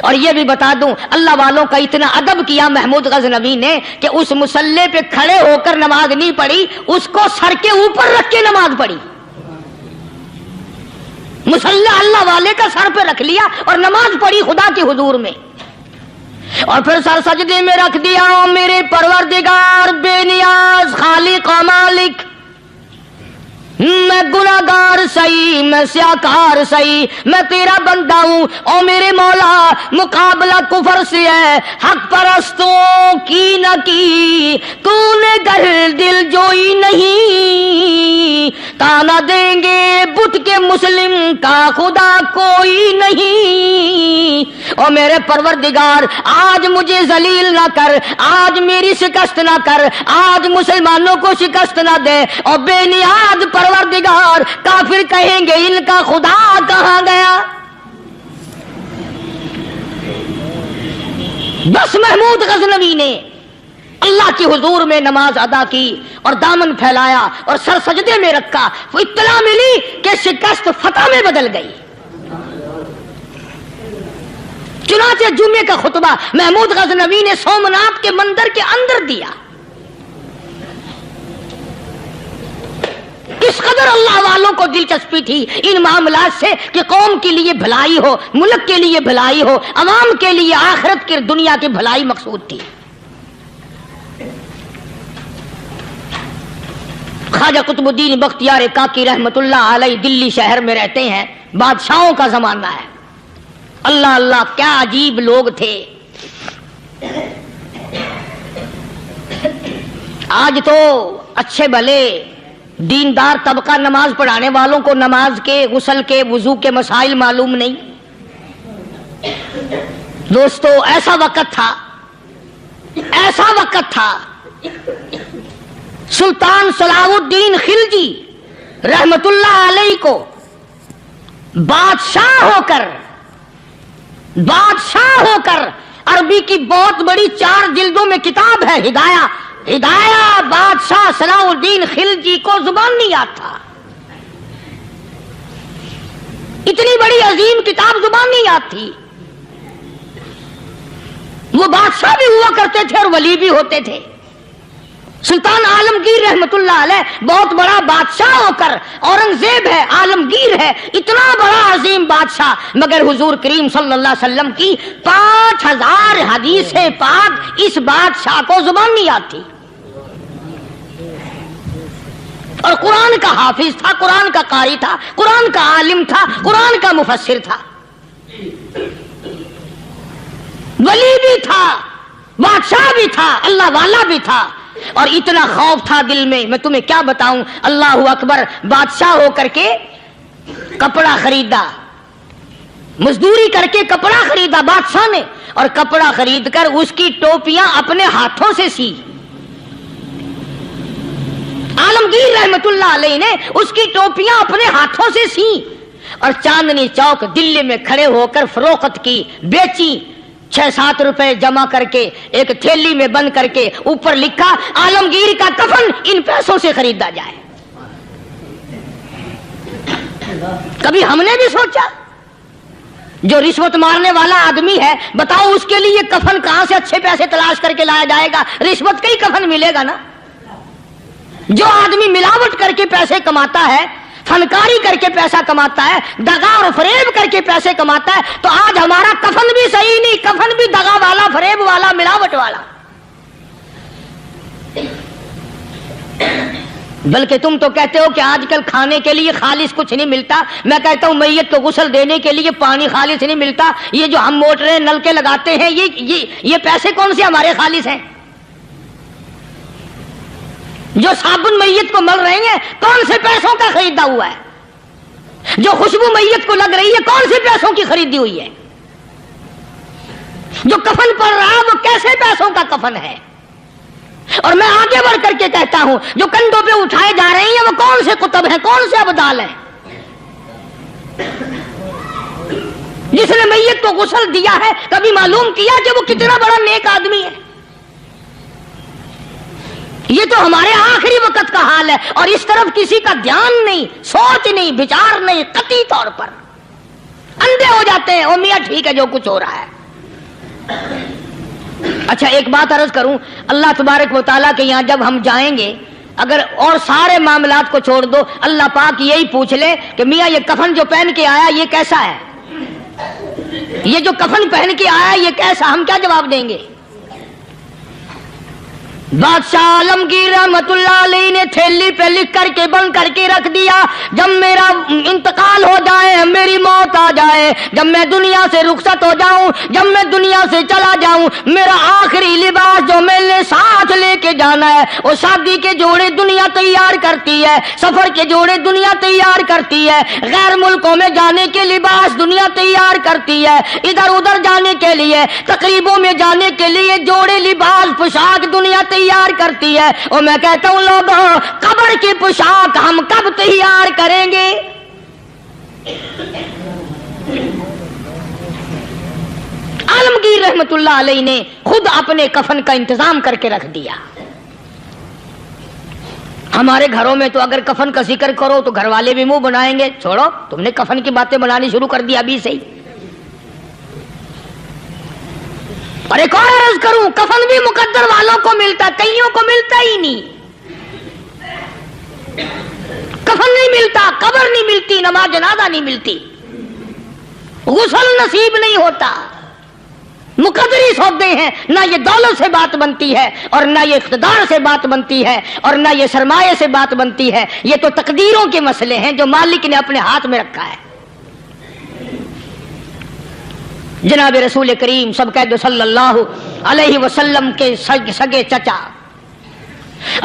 اور یہ بھی بتا دوں اللہ والوں کا اتنا ادب کیا محمود غزنوی نے کہ اس مصلے پہ کھڑے ہو کر نماز نہیں پڑھی، اس کو سر کے اوپر رکھ کے نماز پڑھی. مصلی اللہ والے کا سر پہ رکھ لیا اور نماز پڑھی خدا کے حضور میں، اور پھر سر سجدے میں رکھ دیا. میرے پروردگار بے نیاز خالق و مالک، میں گناہگار سہی، میں سیاکار سہی، میں تیرا بندہ ہوں. او میرے مولا مقابلہ کفر سے ہے، حق پرستوں کی نہ کی تو نے گر دل جوئی نہیں، تانا دیں گے بت کے مسلم کا خدا کوئی نہیں. او میرے پروردگار آج مجھے ذلیل نہ کر، آج میری شکست نہ کر، آج مسلمانوں کو شکست نہ دے. اور بے نیاز پروردگار کافر کہیں گے ان کا خدا کہاں گیا. بس محمود غزنوی نے اللہ کی حضور میں نماز ادا کی اور دامن پھیلایا اور سر سجدے میں رکھا. وہ اطلاع ملی کہ شکست فتح میں بدل گئی. چنانچہ جمعے کا خطبہ محمود غزنوی نے سومناتھ کے مندر کے اندر دیا. اس قدر اللہ والوں کو دلچسپی تھی ان معاملات سے کہ قوم کے لیے بھلائی ہو، ملک کے لیے بھلائی ہو، عوام کے لیے آخرت کی دنیا کی بھلائی مقصود تھی. خواجہ قطب الدین بختیار کاکی رحمت اللہ علیہ دلی شہر میں رہتے ہیں. بادشاہوں کا زمانہ ہے. اللہ اللہ کیا عجیب لوگ تھے. آج تو اچھے بھلے دیندار طبقہ نماز پڑھانے والوں کو نماز کے، غسل کے، وضو کے مسائل معلوم نہیں. دوستو ایسا وقت تھا، ایسا وقت تھا سلطان صلاح الدین خلجی رحمت اللہ علیہ کو بادشاہ ہو کر عربی کی بہت بڑی 4 جلدوں میں کتاب ہے ہدایہ بادشاہ صلاح الدین خلجی کو زبان نہیں آتا. اتنی بڑی عظیم کتاب زبان نہیں آتی. وہ بادشاہ بھی ہوا کرتے تھے اور ولی بھی ہوتے تھے. سلطان عالمگیر رحمت اللہ علیہ بہت بڑا بادشاہ ہو کر، اورنگزیب ہے، عالمگیر ہے، اتنا بڑا عظیم بادشاہ، مگر حضور کریم صلی اللہ علیہ وسلم کی 5000 حدیث پاک اس بادشاہ کو زبان نہیں آتی. اور قرآن کا حافظ تھا، قرآن کا قاری تھا، قرآن کا عالم تھا، قرآن کا مفسر تھا، ولی بھی تھا، بادشاہ بھی تھا، اللہ والا بھی تھا. اور اتنا خوف تھا دل میں تمہیں کیا بتاؤں. اللہ اکبر. بادشاہ ہو کر کے کپڑا خریدا، مزدوری کر کے کپڑا خریدا بادشاہ نے، اور کپڑا خرید کر اس کی ٹوپیاں اپنے ہاتھوں سے سی. عالمگیر رحمت اللہ علیہ نے اس کی ٹوپیاں اپنے ہاتھوں سے سی اور چاندنی چوک دلی میں کھڑے ہو کر فروخت کی، بیچی. 6-7 روپے جمع کر کے ایک تھیلی میں بند کر کے اوپر لکھا عالمگیر کا کفن ان پیسوں سے خریدا جائے. کبھی ہم نے بھی سوچا جو رشوت مارنے والا آدمی ہے، بتاؤ اس کے لیے کفن کہاں سے اچھے پیسے تلاش کر کے لایا جائے گا؟ رشوت کا ہی کفن ملے گا نا. جو آدمی ملاوٹ کر کے پیسے کماتا ہے، فنکاری کر کے پیسہ کماتا ہے، دغا اور فریب کر کے پیسے کماتا ہے، تو آج ہمارا کفن بھی صحیح نہیں، کفن بھی دغا والا، فریب والا، ملاوٹ والا. بلکہ تم تو کہتے ہو کہ آج کل کھانے کے لیے خالص کچھ نہیں ملتا. میں کہتا ہوں میت کو غسل دینے کے لیے پانی خالص نہیں ملتا. یہ جو ہم موٹریں نل کے لگاتے ہیں یہ پیسے کون سے ہمارے خالص ہیں؟ جو صابن میت کو مل رہے ہیں کون سے پیسوں کا خریدا ہوا ہے؟ جو خوشبو میت کو لگ رہی ہے کون سے پیسوں کی خریدی ہوئی ہے؟ جو کفن پڑ رہا وہ کیسے پیسوں کا کفن ہے؟ اور میں آگے بڑھ کر کے کہتا ہوں جو کندھوں پہ اٹھائے جا رہے ہیں وہ کون سے کتب ہیں، کون سے ابدال ہیں؟ جس نے میت کو غسل دیا ہے کبھی معلوم کیا کہ وہ کتنا بڑا نیک آدمی ہے؟ یہ تو ہمارے آخری وقت کا حال ہے اور اس طرف کسی کا دھیان نہیں، سوچ نہیں، بچار نہیں، قطعی طور پر اندھے ہو جاتے ہیں. او میاں ٹھیک ہے جو کچھ ہو رہا ہے. اچھا ایک بات عرض کروں، اللہ تبارک و تعالیٰ کے یہاں جب ہم جائیں گے، اگر اور سارے معاملات کو چھوڑ دو، اللہ پاک یہی پوچھ لے کہ میاں یہ کفن جو پہن کے آیا یہ کیسا ہے، یہ جو کفن پہن کے آیا یہ کیسا، ہم کیا جواب دیں گے؟ بادشاہ عالمگیر رحمت اللہ علیہ نے تھیلی پہ لکھ کر کے بند کر کے رکھ دیا، جب میرا انتقال ہو جائے، میری موت آ جائے، جب میں دنیا سے رخصت ہو جاؤں، جب میں دنیا سے چلا جاؤں، میرا آخری لباس جو میں نے ساتھ لے کے جانا ہے، وہ شادی کے جوڑے دنیا تیار کرتی ہے، سفر کے جوڑے دنیا تیار کرتی ہے، غیر ملکوں میں جانے کے لباس دنیا تیار کرتی ہے، ادھر ادھر جانے کے لیے، تقریبوں میں جانے کے لیے جوڑے لباس پوشاک دنیا تیار کرتی ہے، اور میں کہتا ہوں لوگوں، قبر کی پوشاک ہم کب تیار کریں گے؟ عالمگیر رحمت اللہ علیہ نے خود اپنے کفن کا انتظام کر کے رکھ دیا۔ ہمارے گھروں میں تو اگر کفن کا ذکر کرو تو گھر والے بھی منہ بنائیں گے، چھوڑو تم نے کفن کی باتیں بنانی شروع کر دی ابھی سے ہی۔ اور ایک اور عرض کروں، کفن بھی مقدر والوں کو ملتا، کئیوں کو ملتا ہی نہیں، کفن نہیں ملتا، قبر نہیں ملتی، نماز جنازہ نہیں ملتی، غسل نصیب نہیں ہوتا، مقدری سودے ہیں، نہ یہ دولت سے بات بنتی ہے اور نہ یہ اقتدار سے بات بنتی ہے اور نہ یہ سرمایہ سے بات بنتی ہے، یہ تو تقدیروں کے مسئلے ہیں جو مالک نے اپنے ہاتھ میں رکھا ہے۔ جناب رسول کریم سب کہہ دو صلی اللہ علیہ وسلم کے سگے چچا،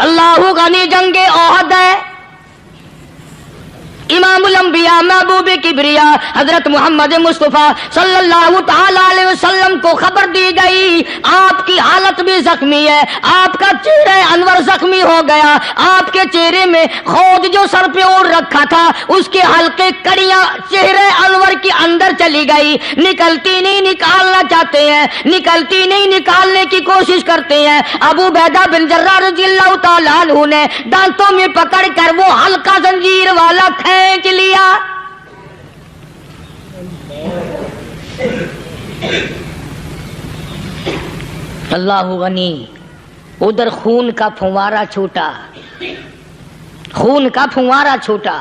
اللہ غنی جنگ احد ہے، امام الانبیاء محبوب کبریا حضرت محمد مصطفیٰ صلی اللہ تعالی علیہ وسلم کو خبر دی گئی، آپ کی حالت بھی زخمی ہے، آپ کا چہرہ انور زخمی ہو گیا، آپ کے چہرے میں خود جو سر پہ اوڑھ رکھا تھا اس کے ہلکے کڑیاں چہرے انور کے اندر چلی گئی، نکلتی نہیں، نکالنا چاہتے ہیں، نکلتی نہیں، نکالنے کی کوشش کرتے ہیں، ابو عبیدہ بن جراح رضی اللہ تعالیٰ عنہ نے دانتوں میں پکڑ کر وہ ہلکا زنجیر والا کھینچ لیا۔ اللہ غنی، ادھر خون کا پھوارا چھوٹا، خون کا پھوارا چھوٹا،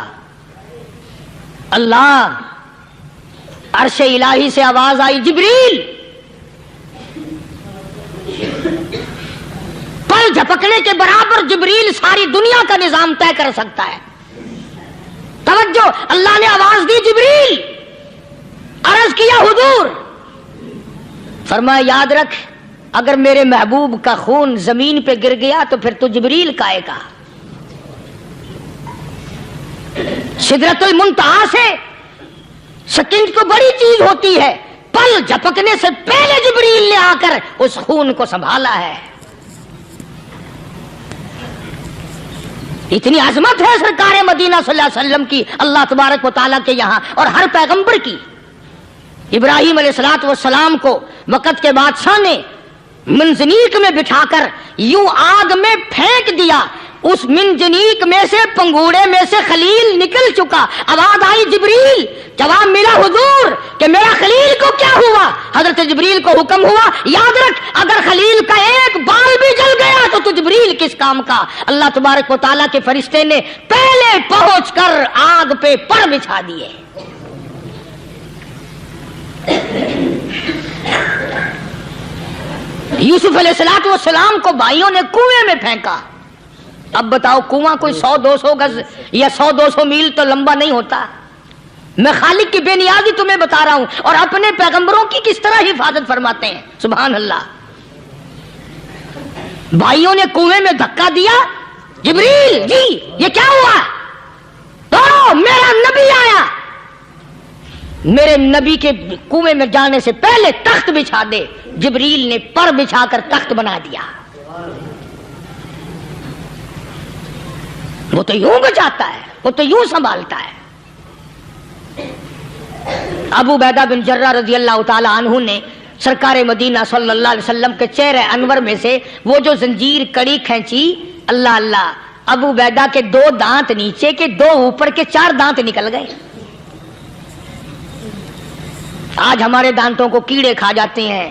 اللہ عرش الہی سے آواز آئی، جبریل، پل جھپکنے کے برابر جبریل ساری دنیا کا نظام طے کر سکتا ہے۔ توجہ، اللہ نے آواز دی، جبریل، عرض کیا حضور، فرمایا یاد رکھ اگر میرے محبوب کا خون زمین پہ گر گیا تو پھر تو جبریل کا آئے گا۔ سدرۃ المنتہا سے سیکنڈ کو بڑی چیز ہوتی ہے، پل جھپکنے سے پہلے جبریل نے آ کر اس خون کو سنبھالا ہے۔ اتنی عظمت ہے سرکار مدینہ صلی اللہ علیہ وسلم کی اللہ تبارک و تعالیٰ کے یہاں اور ہر پیغمبر کی۔ ابراہیم علیہ الصلوۃ والسلام کو وقت کے بادشاہ نے منجنیق میں بٹھا کر یوں آگ میں پھینک دیا، اس منجنیق میں سے، پنگوڑے میں سے خلیل نکل چکا، آواز آئی جبریل، جواب ملا حضور کہ میرا خلیل کو کیا ہوا؟ حضرت جبریل کو حکم ہوا، یاد رکھ اگر خلیل کا ایک بال بھی جل گیا تو جبریل کس کام کا؟ اللہ تبارک و تعالیٰ کے فرشتے نے پہلے پہنچ کر آگ پہ پر بچھا دیے۔ یوسف علیہ السلام کو بھائیوں نے کنویں میں پھینکا۔ اب بتاؤ کنواں کوئی 100-200 گز یا 100-200 میل تو لمبا نہیں ہوتا۔ میں خالق کی بے نیازی تمہیں بتا رہا ہوں اور اپنے پیغمبروں کی کس طرح حفاظت فرماتے ہیں، سبحان اللہ۔ بھائیوں نے کنویں میں دھکا دیا، جبریل جی یہ کیا ہوا؟ تو میرا نبی آیا، میرے نبی کے کنویں میں جانے سے پہلے تخت بچھا دے۔ جبریل نے پر بچھا کر تخت بنا دیا۔ وہ تو یوں بچاتا ہے، وہ تو یوں سنبھالتا ہے۔ ابو عبیدہ بن جراح رضی اللہ تعالی عنہ نے سرکار مدینہ صلی اللہ علیہ وسلم کے چہرے انور میں سے وہ جو زنجیر کڑی کھینچی، اللہ اللہ، ابو عبیدہ کے 2 دانت نیچے کے، 2 اوپر کے، 4 دانت نکل گئے۔ آج ہمارے دانتوں کو کیڑے کھا جاتے ہیں،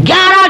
11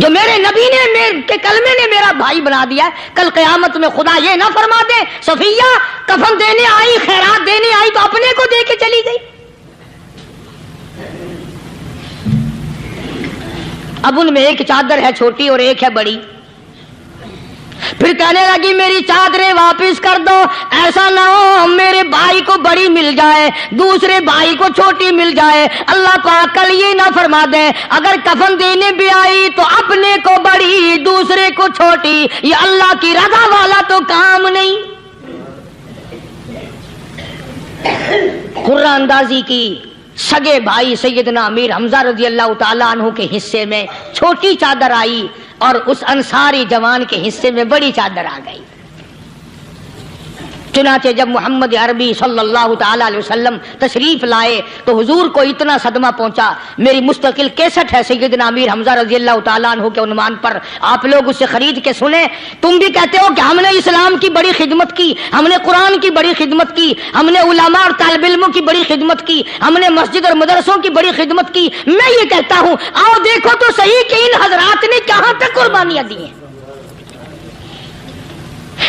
جو میرے نبی نے کے کلمے نے میرا بھائی بنا دیا ہے، کل قیامت میں خدا یہ نہ فرما دے صفیہ کفن دینے آئی، خیرات دینے آئی تو اپنے کو دے کے چلی گئی۔ اب ان میں ایک چادر ہے چھوٹی اور ایک ہے بڑی، پھر کہنے لگی میری چادریں واپس کر دو، ایسا نہ ہو میرے بھائی کو بڑی مل جائے دوسرے بھائی کو چھوٹی مل جائے، اللہ پاک کل یہ نہ فرما دے اگر کفن دینے بھی آئی تو اپنے کو بڑی دوسرے کو چھوٹی، یہ اللہ کی رضا والا تو کام نہیں۔ قرآن اندازی کی سگے بھائی سیدنا امیر حمزہ رضی اللہ تعالیٰ عنہ کے حصے میں چھوٹی چادر آئی اور اس انصاری جوان کے حصے میں بڑی چادر آ گئی۔ چنانچہ جب محمد عربی صلی اللہ تعالی علیہ وسلم تشریف لائے تو حضور کو اتنا صدمہ پہنچا، میری مستقل کیسٹ ہے سیدنا امیر حمزہ رضی اللہ تعالیٰ عنہ کے عنوان پر، آپ لوگ اسے خرید کے سنیں۔ تم بھی کہتے ہو کہ ہم نے اسلام کی بڑی خدمت کی، ہم نے قرآن کی بڑی خدمت کی، ہم نے علماء اور طالب علموں کی بڑی خدمت کی، ہم نے مسجد اور مدرسوں کی بڑی خدمت کی۔ میں یہ کہتا ہوں آؤ دیکھو تو صحیح کہ ان حضرات نے کہاں تک قربانیاں دی ہیں۔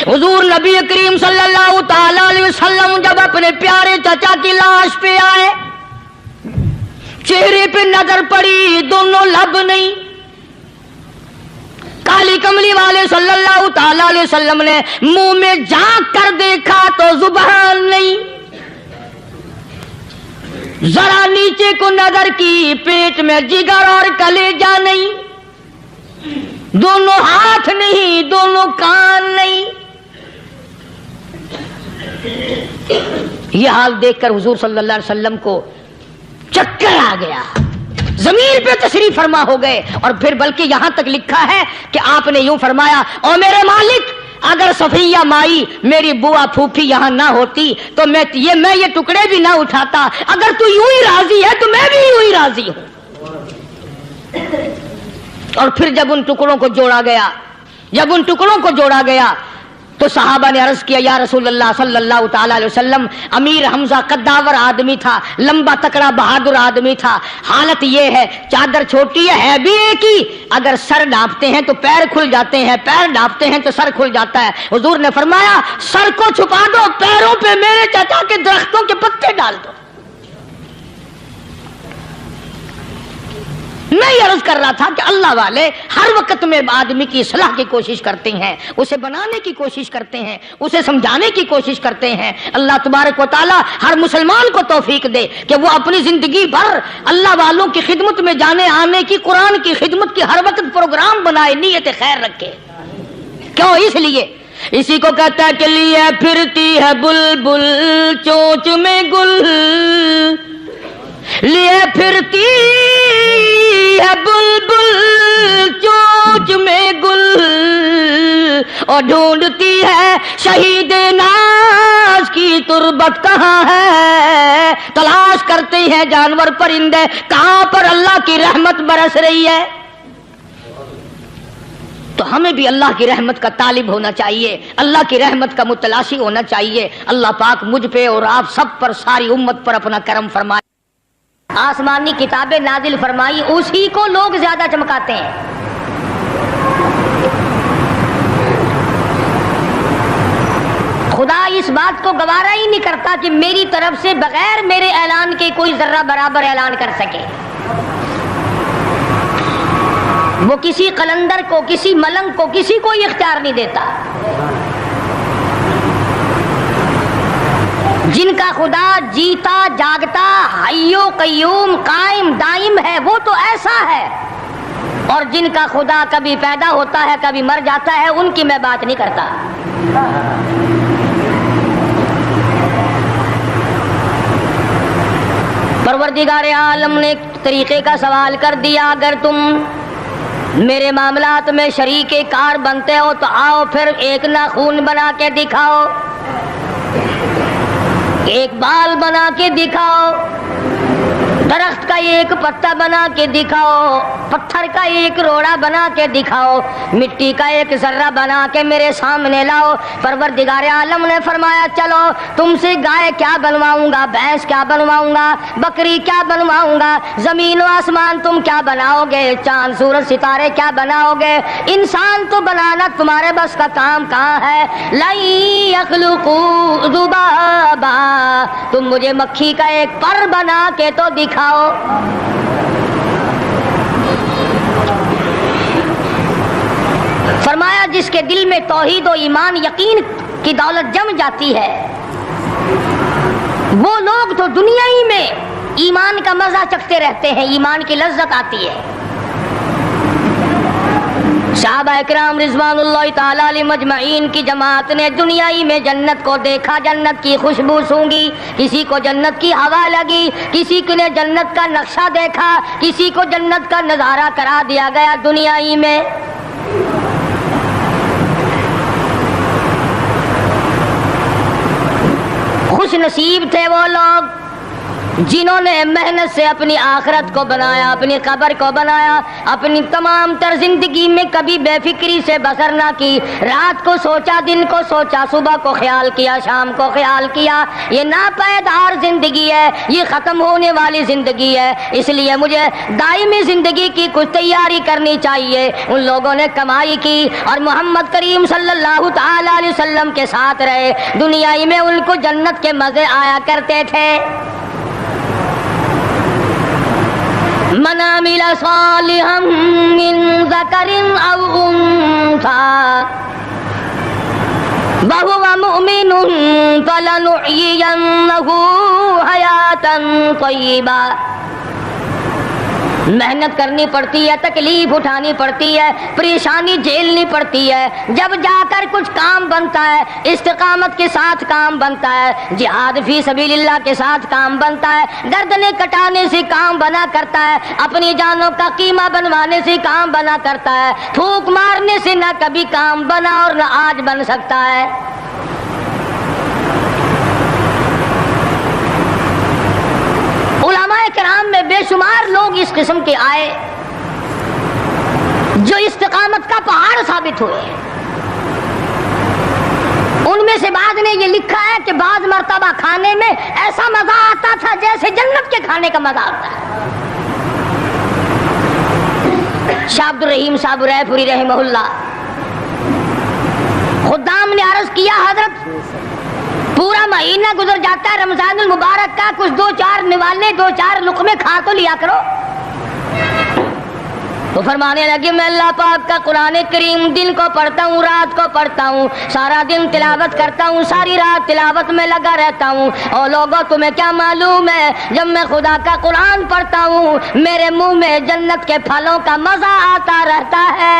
حضور نبی کریم صلی اللہ تعالی علیہ وسلم جب اپنے پیارے چچا کی لاش پہ آئے، چہرے پہ نظر پڑی دونوں لب نہیں، کالی کملی والے صلی اللہ تعالی علیہ وسلم نے منہ میں جھانک کر دیکھا تو زبان نہیں، ذرا نیچے کو نظر کی پیٹ میں جگر اور کلیجہ نہیں، دونوں ہاتھ نہیں دونوں کان نہیں۔ یہ حال دیکھ کر حضور صلی اللہ علیہ وسلم کو چکر آ گیا، زمین پہ تشریف فرما ہو گئے، اور پھر بلکہ یہاں تک لکھا ہے کہ آپ نے یوں فرمایا او میرے مالک اگر صفیہ مائی میری بوا پھوپھی یہاں نہ ہوتی تو میں یہ ٹکڑے بھی نہ اٹھاتا، اگر تو یوں ہی راضی ہے تو میں بھی یوں ہی راضی ہوں۔ اور پھر جب ان ٹکڑوں کو جوڑا گیا تو صحابہ نے عرض کیا یا رسول اللہ صلی اللہ تعالی علیہ وسلم امیر حمزہ قداور آدمی تھا، لمبا تکڑا بہادر آدمی تھا، حالت یہ ہے چادر چھوٹی ہے بھی ایک ہی، اگر سر ڈھانپتے ہیں تو پیر کھل جاتے ہیں، پیر ڈھانپتے ہیں تو سر کھل جاتا ہے۔ حضور نے فرمایا سر کو چھپا دو، پیروں پہ میرے چچا کے درختوں کے پتے ڈال دو۔ میں یہ عرض کر رہا تھا کہ اللہ والے ہر وقت میں آدمی کی اصلاح کی کوشش کرتے ہیں، اسے بنانے کی کوشش کرتے ہیں، اسے سمجھانے کی کوشش کرتے ہیں۔ اللہ تبارک و تعالی ہر مسلمان کو توفیق دے کہ وہ اپنی زندگی بھر اللہ والوں کی خدمت میں جانے آنے کی، قرآن کی خدمت کی ہر وقت پروگرام بنائے، نیت خیر رکھے۔ کیوں؟ اس لیے اسی کو کہتا ہے کہ لیے پھرتی ہے بلبل چونچ میں گل، لیے پھرتی ہے بلبل چونچ میں گل، اور ڈھونڈتی ہے شہید ناز کی تربت کہاں ہے، تلاش کرتے ہیں جانور پرندے کہاں پر اللہ کی رحمت برس رہی ہے۔ تو ہمیں بھی اللہ کی رحمت کا طالب ہونا چاہیے، اللہ کی رحمت کا متلاشی ہونا چاہیے۔ اللہ پاک مجھ پہ اور آپ سب پر، ساری امت پر اپنا کرم فرمائے۔ آسمانی کتابیں نازل فرمائی اسی کو لوگ زیادہ چمکاتے ہیں۔ خدا اس بات کو گوارا ہی نہیں کرتا کہ میری طرف سے بغیر میرے اعلان کے کوئی ذرہ برابر اعلان کر سکے۔ وہ کسی قلندر کو، کسی ملنگ کو، کسی کو اختیار نہیں دیتا۔ جن کا خدا جیتا جاگتا حی و قیوم قائم دائم ہے وہ تو ایسا ہے، اور جن کا خدا کبھی پیدا ہوتا ہے کبھی مر جاتا ہے ان کی میں بات نہیں کرتا۔ پروردگار عالم نے ایک طریقے کا سوال کر دیا، اگر تم میرے معاملات میں شریک کار بنتے ہو تو آؤ پھر ایک ناخون بنا کے دکھاؤ، ایک بال بنا کے دکھاؤ، درخت کا ایک پتا بنا کے دکھاؤ, پتھر کا ایک روڑا بنا کے دکھاؤ, مٹی کا ایک ذرہ بنا کے میرے سامنے لاؤ. پروردگار عالم نے فرمایا چلو تم سے گائے کیا بنواؤں گا, بھینس کیا بنواؤں گا, بکری کیا بنواؤں گا, زمین و آسمان تم کیا بناؤ گے, چاند سورج ستارے کیا بناؤ گے, انسان تو بنانا تمہارے بس کا کام کہاں ہے. لن یخلقوا ذبابا, تم مجھے مکھی کا ایک پر بنا کے تو دکھاؤ. فرمایا جس کے دل میں توحید و ایمان یقین کی دولت جم جاتی ہے وہ لوگ تو دنیا ہی میں ایمان کا مزہ چکھتے رہتے ہیں, ایمان کی لذت آتی ہے. صحابہ اکرام رضوان اللہ تعالی علیہ مجمعین کی جماعت نے دنیا ہی میں جنت کو دیکھا, جنت کی خوشبو سونگھی, کسی کو جنت کی ہوا لگی, کسی نے جنت کا نقشہ دیکھا, کسی کو جنت کا نظارہ کرا دیا گیا دنیا ہی میں. خوش نصیب تھے وہ لوگ جنہوں نے محنت سے اپنی آخرت کو بنایا, اپنی قبر کو بنایا, اپنی تمام تر زندگی میں کبھی بے فکری سے بسر نہ کی. رات کو سوچا, دن کو سوچا, صبح کو خیال کیا, شام کو خیال کیا. یہ ناپائیدار زندگی ہے, یہ ختم ہونے والی زندگی ہے, اس لیے مجھے دائمی زندگی کی کچھ تیاری کرنی چاہیے. ان لوگوں نے کمائی کی اور محمد کریم صلی اللہ تعالی علیہ وسلم کے ساتھ رہے. دنیا میں ان کو جنت کے مزے آیا کرتے تھے. من عمل صالحا من ذکر او انثى وهو مؤمن فلنحيينه حیاتا طیبا. محنت کرنی پڑتی ہے, تکلیف اٹھانی پڑتی ہے, پریشانی جھیلنی پڑتی ہے, جب جا کر کچھ کام بنتا ہے. استقامت کے ساتھ کام بنتا ہے, جہاد فی سبیل اللہ کے ساتھ کام بنتا ہے, گردنیں کٹانے سے کام بنا کرتا ہے, اپنی جانوں کا قیمہ بنوانے سے کام بنا کرتا ہے. پھونک مارنے سے نہ کبھی کام بنا اور نہ آج بن سکتا ہے. علماء کرام میں بے شمار لوگ اس قسم کے آئے جو استقامت کا پہاڑ ثابت ہوئے. ان میں سے بعض نے یہ لکھا ہے کہ بعض مرتبہ کھانے میں ایسا مزہ آتا تھا جیسے جنت کے کھانے کا مزہ آتا ہے. شاہ عبد الرحیم صاحب رائے پوری رحمہ اللہ خدام نے عرض کیا حضرت پورا مہینہ گزر جاتا ہے رمضان المبارک کا, کچھ دو چار نوالے, دو چار لقمے کھا تو لیا کرو. تو فرمانے لگے میں اللہ پاک کا قرآن کریم دن کو پڑھتا ہوں, رات کو پڑھتا ہوں, سارا دن تلاوت کرتا ہوں, ساری رات تلاوت میں لگا رہتا ہوں. اور لوگوں تمہیں کیا معلوم ہے, جب میں خدا کا قرآن پڑھتا ہوں میرے منہ میں جنت کے پھلوں کا مزہ آتا رہتا ہے.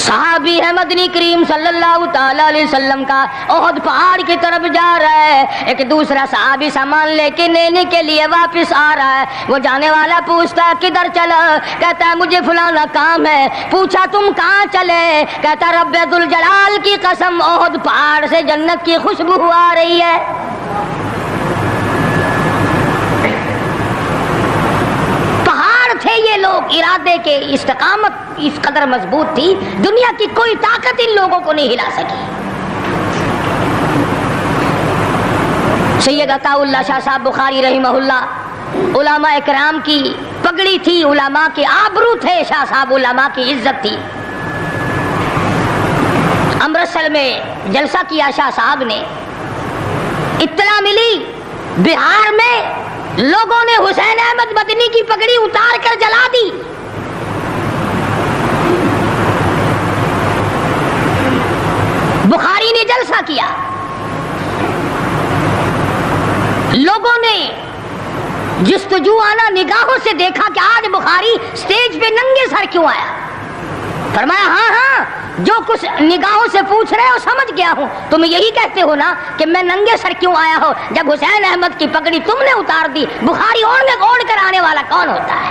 صحابی ہے مدنی کریم صلی اللہ تعالی علیہ وسلم کا, احد پہاڑ کی طرف جا رہا ہے. ایک دوسرا صحابی سامان لے کے لینے کے لیے واپس آ رہا ہے. وہ جانے والا پوچھتا ہے کدھر چلا, کہتا ہے مجھے فلانا کام ہے. پوچھا تم کہاں چلے, کہتا رب ذوالجلال کی قسم احد پہاڑ سے جنت کی خوشبو آ رہی ہے. تھے یہ لوگ ارادے کے, استقامت اس قدر مضبوط تھی دنیا کی کوئی طاقت ان لوگوں کو نہیں ہلا سکی. سید عطا اللہ شاہ صاحب بخاری رحمہ اللہ علماء اکرام کی پگڑی تھی, علماء کے آبرو تھے شاہ صاحب, علماء کی عزت تھی. امرتسر میں جلسہ کیا شاہ صاحب نے, اطلاع ملی بہار میں لوگوں نے حسین احمد مدنی کی پگڑی اتار کر جلا دی. بخاری نے جلسہ کیا, لوگوں نے جستجو آنا نگاہوں سے دیکھا کہ آج بخاری سٹیج پہ ننگے سر کیوں آیا. فرمایا ہاں ہاں جو کچھ نگاہوں سے پوچھ رہے ہو سمجھ گیا ہوں, تم یہی کہتے ہو نا کہ میں ننگے سر کیوں آیا ہو جب حسین احمد کی پگڑی تم نے اتار دی. بخاری اوڑھ کر آنے والا کون ہوتا ہے؟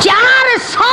400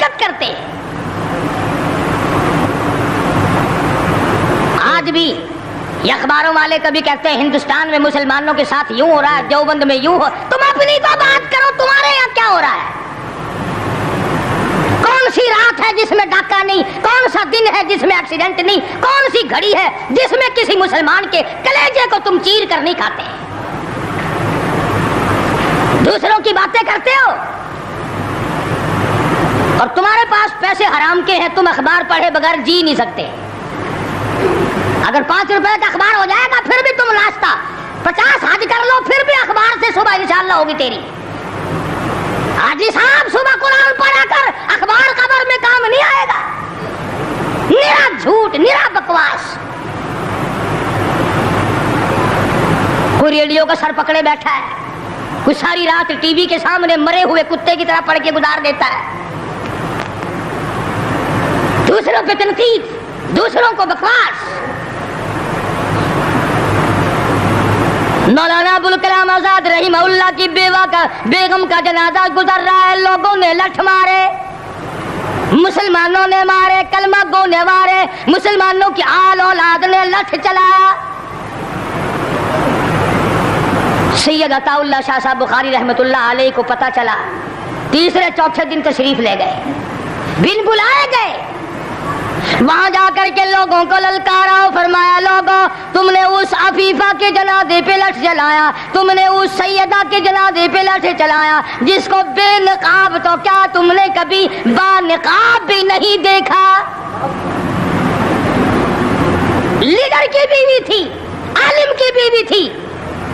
شرکت کرتے ہیں. آج بھی یہ اخباروں والے کبھی کہتے ہیں ہندوستان میں مسلمانوں کے ساتھ یوں ہو رہا ہے, دیوبند میں یوں ہو. تم اپنی تو بات کرو, تمہارے یہاں کیا ہو رہا ہے؟ کون سی رات ہے جس میں ڈاکہ نہیں, کون سا دن ہے جس میں ایکسیڈنٹ نہیں, کون سی گھڑی ہے جس میں کسی مسلمان کے کلیجے کو تم چیر کر نہیں کھاتے؟ دوسروں کی باتیں کرتے ہو اور تمہارے پاس پیسے حرام کے ہیں, تم اخبار پڑھے بغیر جی نہیں سکتے. اگر 5 روپے کا اخبار ہو جائے گا پھر بھی تم ناشتہ 50 حج کر لو, پھر بھی اخبار سے صبح انشاءاللہ ہوگی تیری. حاجی صاحب صبح قرآن پڑھا کر, اخبار خبر میں کام نہیں آئے گا. نرا جھوٹ, نرا بکواس. کوئی ریڈیو کا سر پکڑے بیٹھا ہے, کوئی ساری رات ٹی وی کے سامنے مرے ہوئے کتے کی طرح پڑھ کے گزار دیتا ہے. دوسروں پہ تنقید, دوسروں کو بکواس. مولانا ابوالکلام آزاد رحمہ اللہ کی بیگم کا جنازہ گزر رہا ہے, لوگوں نے لٹھ مارے, مسلمانوں نے مارے, کلمہ گو نے مارے, مسلمانوں کی آل اولاد نے لٹھ چلایا. سید عطا اللہ شاہ صاحب بخاری رحمۃ اللہ علیہ کو پتہ چلا, تیسرے چوتھے دن تشریف لے گئے, بن بلائے گئے. وہاں جا کر کے لوگوں کو للکارا, فرمایا لوگوں تم نے اس عفیفہ کے جنازے پہ لٹھ چلایا, تم نے اس سیدہ کے جنازے پہ لٹھ چلایا جس کو بے نقاب تو کیا تم نے کبھی با نقاب بھی نہیں دیکھا. لیڈر کی بیوی تھی, عالم کی بیوی تھی,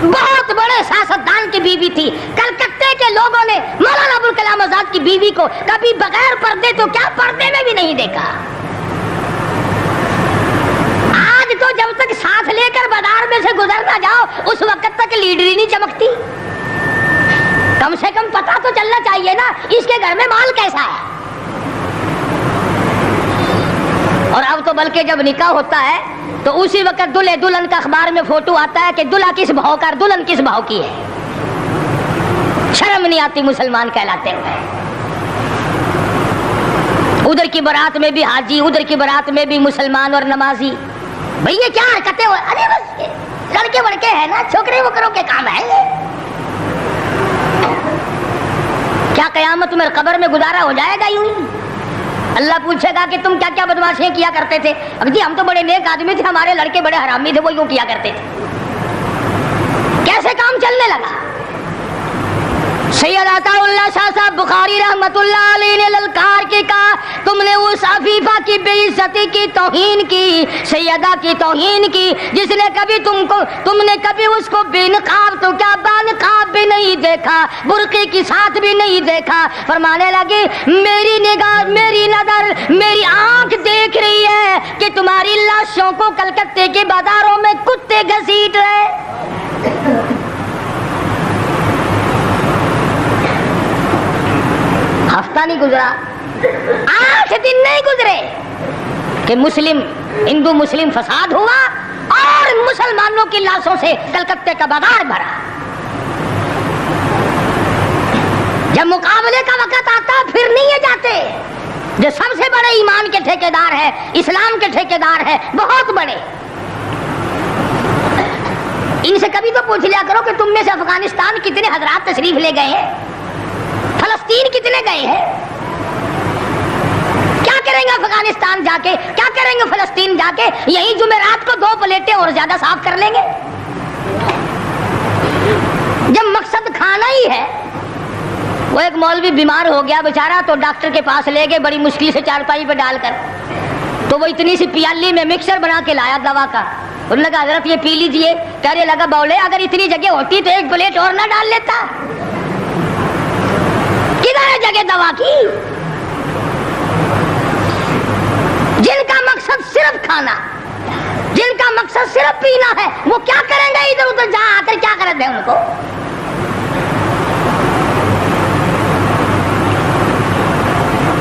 بہت بڑے سیاستدان کی بیوی تھی. کلکتے کے لوگوں نے مولانا ابوالکلام آزاد کی بیوی کو کبھی بغیر پردے تو کیا پردے میں بھی نہیں دیکھا. آج تو جب تک ساتھ لے کر بازار میں سے گزر نہ جاؤ اس وقت تک لیڈری نہیں چمکتی. کم سے کم پتہ تو چلنا چاہیے نا اس کے گھر میں مال کیسا ہے. اور اب تو بلکہ جب نکاح ہوتا ہے تو اسی وقت دلہے دلہن کا اخبار میں فوٹو آتا ہے کہ دلہا کس بھاؤ کا, دلہن کس بھاؤ کی ہے. شرم نہیں آتی مسلمان کہلاتے ہوئے. ادھر کی بارات میں بھی حاجی, ادھر کی بارات میں بھی مسلمان اور نمازی. بھئی یہ کیا حرکتیں ہو, ارے بس لڑکے وڑکے ہیں نا, چھوکرے وکروں کے کام ہے یہ. کیا قیامت میں قبر میں گزارا ہو جائے گا یوں ہی؟ اللہ پوچھے گا کہ تم کیا کیا بدماشیاں کیا کرتے تھے. اب جی ہم تو بڑے نیک آدمی تھے, ہمارے لڑکے بڑے حرامی تھے, وہ یوں کیا کرتے تھے. کیسے کام چلنے لگا. سید عطا اللہ شاہ صاحب بخاری رحمت اللہ علیہ نے للکار کے کہا تم نے اس عفیفہ کی بے عزتی کی, توہین کی, سیدہ کی توہین کی جس نے کبھی تم نے کبھی اس کو بے نقاب تو کیا با نقاب بھی نہیں دیکھا, برقعے کے ساتھ بھی نہیں دیکھا. فرمانے لگے میری نگاہ, میری نظر, میری آنکھ دیکھ رہی ہے کہ تمہاری لاشوں کو کلکتے کے بازاروں میں کتے گھسیٹ رہے. ہفتہ نہیں گزرا, 8 دن نہیں گزرے کہ ہندو مسلم فساد ہوا اور مسلمانوں کی لاشوں سے کلکتے کا بازار بھرا. جب مقابلے کا وقت آتا پھر نہیں یہ جاتے. جو سب سے بڑے ایمان کے ٹھیکیدار ہے, اسلام کے ٹھیکیدار ہے, بہت بڑے, ان سے کبھی تو پوچھ لیا کرو کہ تم میں سے افغانستان کتنے حضرات تشریف لے گئے ہیں, فلسطین کتنے گئے ہیں, کیا کریں گے افغانستان جا کے, کیا کریں گے فلسطین جا کے. یہی جمعرات کو 2 پلیٹیں اور زیادہ صاف کر لیں گے. جب مقصد کھانا ہی ہے. وہ ایک مولوی بیمار ہو گیا بیچارہ, تو ڈاکٹر کے پاس لے گئے بڑی مشکل سے چارپائی پہ ڈال کر. تو وہ اتنی سی پیالی میں مکسر بنا کے لایا دوا کا. انہوں نے کہا حضرت یہ پی لیجئے. کہنے لگا بولے اگر اتنی جگہ ہوتی تو 1 پلیٹ اور نہ ڈال لیتا. کدھر ہے جگہ دوا کی؟ جن کا مقصد صرف کھانا, جن کا مقصد صرف پینا ہے, وہ کیا کریں گے ادھر ادھر جا آ کر, کیا کرتے ہیں ان کو.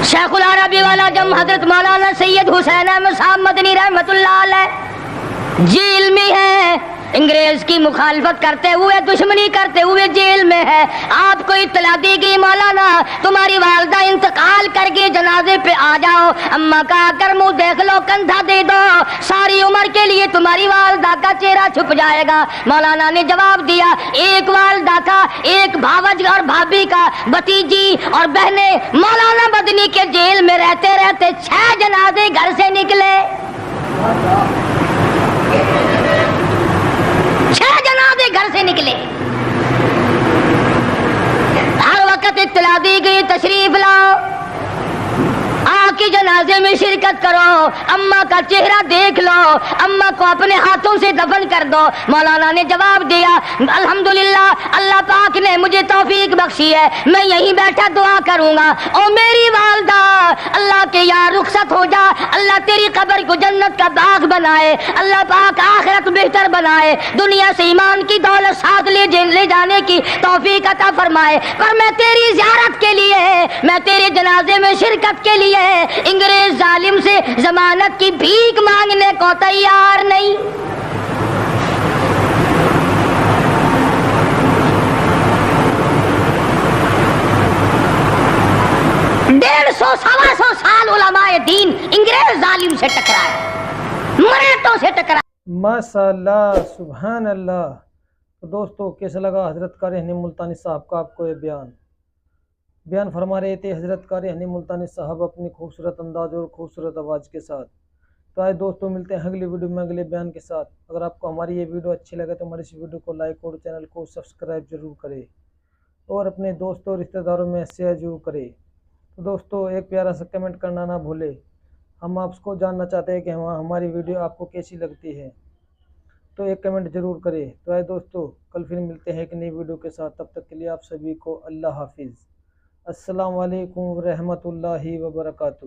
شیخ العربی والا جم حضرت مولانا سید حسین احمد صاحب مدنی رحمت اللہ علیہ جی علمی ہے, انگریز کی مخالفت کرتے ہوئے دشمنی کرتے ہوئے جیل میں ہے. آپ کو اطلاع دی گئی مولانا تمہاری والدہ انتقال کر گئی, جنازے پہ آ جاؤ. اماں کا کر منہ دیکھ لو, کندھا دے دو, ساری عمر کے لیے تمہاری والدہ کا چہرہ چھپ جائے گا. مولانا نے جواب دیا ایک والدہ کا, ایک بھاوج اور بھابھی کا, بھتیجی اور بہنیں. مولانا مدنی کے جیل میں رہتے رہتے 6 جنازے گھر سے نکلے. 6 جنازے گھر سے نکلے. ہر وقت اطلاع دی گئی تشریف لاؤ, کے جنازے میں شرکت کرو, اماں کا چہرہ دیکھ لو, اماں کو اپنے ہاتھوں سے دفن کر دو. مولانا نے جواب دیا الحمدللہ اللہ پاک نے مجھے توفیق بخشی ہے, میں یہیں بیٹھا دعا کروں گا. او میری والدہ, اللہ کے یار رخصت ہو جا, اللہ تیری قبر کو جنت کا باغ بنائے, اللہ پاک آخرت بہتر بنائے, دنیا سے ایمان کی دولت ساتھ لے جانے کی توفیق عطا فرمائے. پر میں تیری زیارت کے لیے, میں تیرے جنازے میں شرکت کے لیے انگریز ظالم سے ضمانت کی بھیک مانگنے کو تیار نہیں. ڈیڑھ سو سوا سو سال علماء دین انگریز ظالم سے ٹکرائے, مریتوں سے ٹکرائے. ماشاء اللہ, سبحان اللہ. تو دوستو کیسا لگا حضرت قاری حنی ملتانی صاحب کا آپ کو یہ بیان فرما رہے تھے حضرت قاری حنی ملتانی صاحب اپنی خوبصورت انداز اور خوبصورت آواز کے ساتھ. تو آئے دوستوں ملتے ہیں اگلی ویڈیو میں اگلے بیان کے ساتھ. اگر آپ کو ہماری یہ ویڈیو اچھی لگے تو ہماری اس ویڈیو کو لائک اور چینل کو سبسکرائب ضرور کرے اور اپنے دوستوں اور رشتہ داروں میں شیئر ضرور کرے. تو دوستوں ایک پیارا سا کمنٹ کرنا نہ بھولے, ہم آپ کو جاننا چاہتے ہیں کہ ہماری ویڈیو آپ کو کیسی لگتی ہے, تو ایک کمنٹ ضرور کرے. تو آئے دوستوں کل پھر ملتے ہیں ایک نئی ویڈیو کے ساتھ, تب تک کے لیے آپ سبھی کو اللہ حافظ. السلام علیکم ورحمۃ اللہ وبرکاتہ.